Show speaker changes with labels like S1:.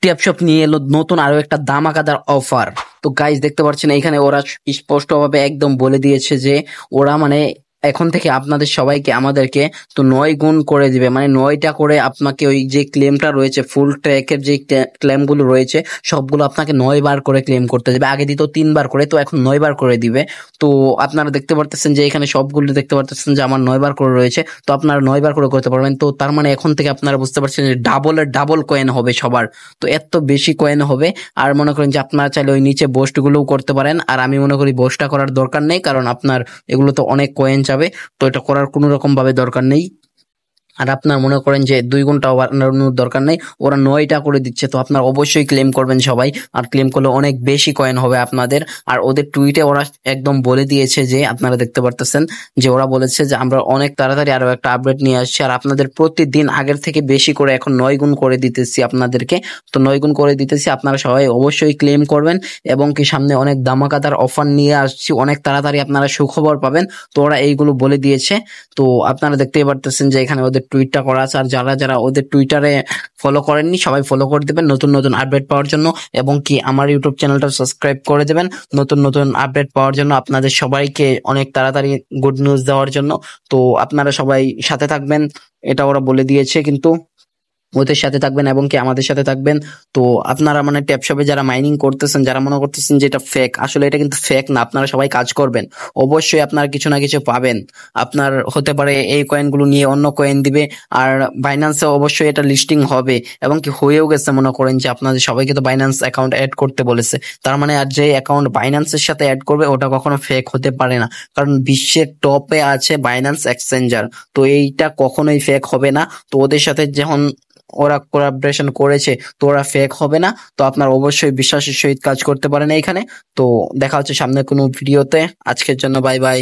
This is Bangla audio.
S1: ট্যাপশপ নিয়ে এলো নতুন আরো একটা দামাকাদার অফার। তো গাইজ দেখতে পাচ্ছেন এখানে ওরা স্পষ্টভাবে একদম বলে দিয়েছে যে ওরা মানে এখন থেকে আপনাদের সবাইকে আমাদেরকে তো 9 গুণ করে দিবে, মানে 9টা করে আপনাকে ওই যে ক্লেমটা রয়েছে ফুল ট্র্যাকের যে ক্লেম গুলো রয়েছে সবগুলো আপনাকে 9 বার করে ক্লেম করতে দেবে। আগে দিত 3 বার করে, তো এখন 9 বার করে দিবে। তো আপনারা দেখতে পারতেছেন যে এখানে সবগুলো দেখতে পারতেছেন যে আমার 9 বার করে রয়েছে, তো আপনারা 9 বার করে করতে পারবেন। তো তার মানে এখন থেকে আপনারা বুঝতে পারছেন যে ডাবলের ডাবল কয়েন হবে সবার। তো এত বেশি কয়েন হবে। আর মনে করেন যে আপনারা চাইলে ওই নিচে বোস্ট গুলোও করতে পারেন, আর আমি মনে করি বোস্টটা করার দরকার নেই, কারণ আপনার এগুলো তো অনেক কয়েন যাবে, তো এটা করার কোনো রকম ভাবে দরকার নেই। আর আপনার মনে করেন যে 2 ঘন্টা বাড়ানোর দরকার নেই, ওরা 9টা করে দিচ্ছে, তো আপনার অবশ্যই ক্লেম করবেন সবাই। আর ক্লেম করলে অনেক বেশি কয়েন হবে আপনাদের। আর ওদের টুইটে ওরা একদম বলে দিয়েছে যে আপনারা দেখতে পারতেছেন যে ওরা বলেছে যে আমরা অনেক তাড়াতাড়ি আরো একটা আপডেট নিয়ে আসছি, আর আপনাদের প্রতিদিন আগের থেকে বেশি করে এখন 9 গুণ করে দিতেছি আপনাদেরকে। তো 9 গুণ করে দিতেছি, আপনারা সবাই অবশ্যই ক্লেম করবেন। এবং কি সামনে অনেক দামাকাদার অফার নিয়ে আসছি, অনেক তাড়াতাড়ি আপনারা সুখবর পাবেন। তো ওরা এইগুলো বলে দিয়েছে। তো আপনারা দেখতেই পারতেছেন যে এখানে ওদের টুইটটা করা আছে, আর যারা যারা ওদের টুইটারে ফলো করেননি সবাই ফলো করে দেবেন নতুন নতুন আপডেট পাওয়ার জন্য। এবং কি আমার ইউটিউব চ্যানেলটা সাবস্ক্রাইব করে দেবেন নতুন নতুন আপডেট পাওয়ার জন্য, আপনাদের সবাইকে অনেক তাড়াতাড়ি গুড নিউজ দেওয়ার জন্য। তো আপনারা সবাই সাথে থাকবেন, এটা ওরা বলে দিয়েছে, কিন্তু ওদের সাথে থাকবেন এবং কি আমাদের সাথে থাকবেন। তো আপনারা মানে ট্যাপশপে যারা মাইনিং করতেছেন, যারা মনে করতেছেন যে এটা ফেক, আসলে এটা কিন্তু ফেক না। আপনারা সবাই কাজ করবেন, অবশ্যই আপনারা কিছু না কিছু পাবেন। আপনার হতে পারে এই কয়েনগুলো নিয়ে অন্য কয়েন দিবে। আর বাইন্যান্সে অবশ্যই এটা লিস্টিং হবে, এবং কি হয়েও গেছে। মনে করেন যে আপনাদের সবাইকে তো বাইন্যান্স অ্যাকাউন্ট অ্যাড করতে বলেছে, তার মানে আর যে অ্যাকাউন্ট বাইন্যান্সের সাথে অ্যাড করবে ওটা কখনো ফেক হতে পারে না, কারণ বিশ্বের টপে আছে বাইন্যান্স এক্সচেঞ্জার। তো এইটা কখনোই ফেক হবে না। তো ওদের সাথে যখন ওরা কোলাবরেশন করেছে, তো ওরা ফেক হবে না। তো আপনার অবশ্যই বিশ্বাসের সহিত কাজ করতে পারেন এইখানে। তো দেখা হচ্ছে সামনে কোনো ভিডিওতে। আজকের জন্য বাই বাই।